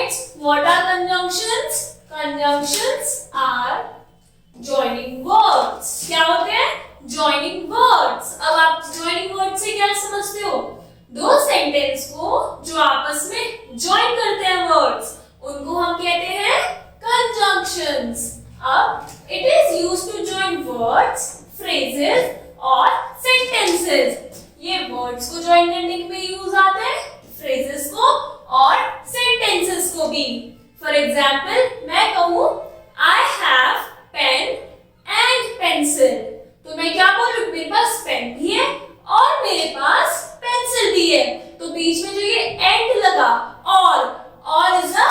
let's what are conjunctions? Conjunctions are joining words. क्या होते हैं? Joining words. अब आप joining words से क्या समझते हो? दो सेंटेंस को जो आपस में ज्वाइन करते हैं वर्ड्स, उनको हम कहते हैं conjunctions. अब it is used to join words, phrases और sentences. ये words को ज्वाइन करने में यूज आते हैं, phrases को और sentences को भी. For example, मैं कहूँ I have pen and pencil. तो मैं क्या बोल रही हूँ? मेरे पास पेन भी है और मेरे पास पेंसिल भी है. तो बीच में जो ये एंड लगा और is a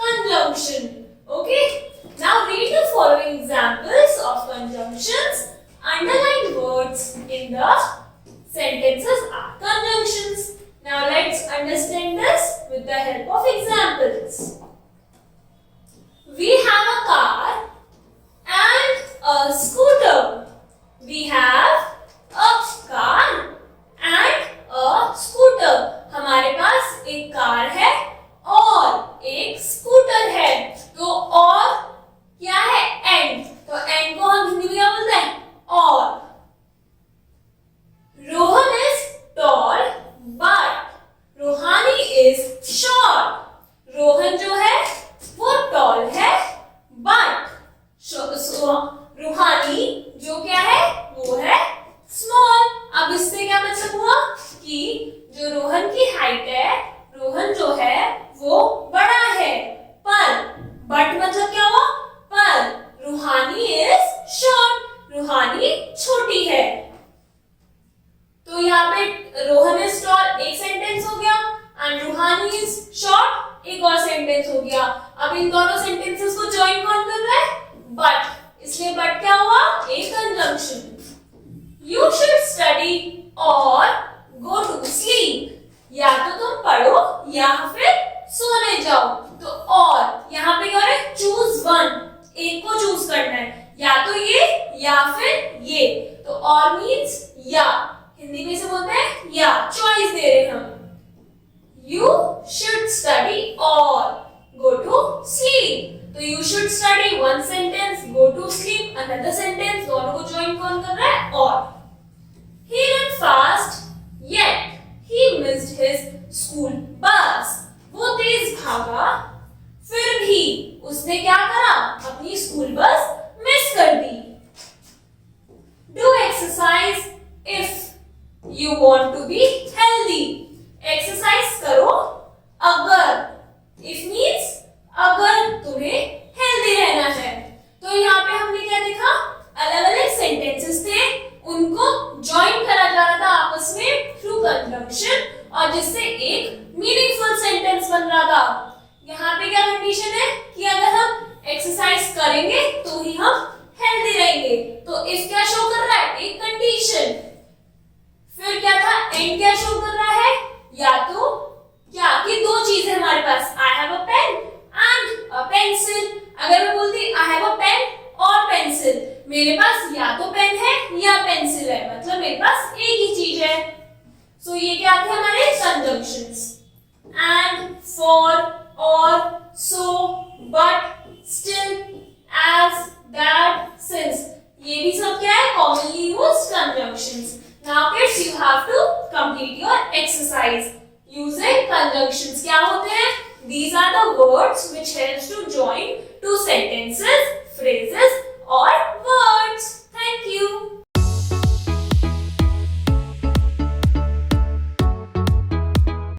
conjunction. Okay? Now read the following examples of conjunctions. Underlined words in the sentences are conjunctions. Now let's understand this with the help of examples. We have a car and a scooter. We have a car and a scooter. हमारे पास एक car है और एक scooter है. तो और क्या है? एंड. तो एंड को हम हिंदी में क्या बोलते हैं? और. Rohan is tall but Rohani is short. Rohan जो है वो टॉल है but रूहानी जो क्या है वो है स्मॉल. अब इससे क्या मतलब हुआ कि जो रोहन की हाइट है, रोहन जो है वो बड़ा है, पर बट मतलब क्या हुआ? पर रूहानी इज शॉर्ट, रूहानी छोटी है. तो यहाँ पे रोहन इज टॉल एक सेंटेंस हो गया एंड रूहानी इज शॉर्ट एक और सेंटेंस हो गया. अब इन दोनों सेंटेंसेस को ज्वाइन कौन कर रहा है? बट. इसलिए बट क्या हुआ? एक conjunction. You should study or go to sleep. या तो तुम पढ़ो या फिर सोने जाओ. तो और यहाँ पे क्या है? Choose one. एक को चूज करना है, या तो ये या फिर ये. तो और मीन्स या. हिंदी में से बोलते हैं या. चॉइस दे रहे हैं हम. You should study or go to sleep. तो you should study one sentence, go to sleep another sentence. दोनों को ज्वाइन कौन कर रहा है? और. He ran fast yet he missed his school bus. वो तेज भागा फिर भी उसने क्या करा? अपनी स्कूल बस मिस कर दी. Do exercise if you want to be healthy. Exercise करो अगर. इफ मीन्स अगर तुम्हें हेल्दी रहना है. तो यहाँ पे हमने क्या देखा? अलग अलग सेंटेंसेस थे, उनको ज्वाइन करा जा रहा था आपस में थ्रू कंजंक्शन, और जिससे एक मीनिंगफुल सेंटेंस बन रहा था. यहाँ पे क्या कंडीशन है कि अगर हम एक्सरसाइज करेंगे तो ही हम हेल्दी रहेंगे. तो इफ क्या शो कर रहा है? एक कंडीशन. फिर क्या था? एंड क्या शो कर रहा है? या तो क्या कि दो चीजें हमारे पास. I have a pen and a pencil. अगर मैं बोलती आई हैव अ पेन और पेंसिल, मेरे पास या तो पेन है या पेंसिल है, मतलब मेरे पास एक ही चीज है. सो ये क्या थे हमारे conjunctions. And, for, or, so, but, still, as, that, since. ये भी सब क्या है? Commonly used conjunctions. Now kids, you have to complete your exercise using conjunctions. क्या होते हैं? These are the words which helps to join two sentences, phrases और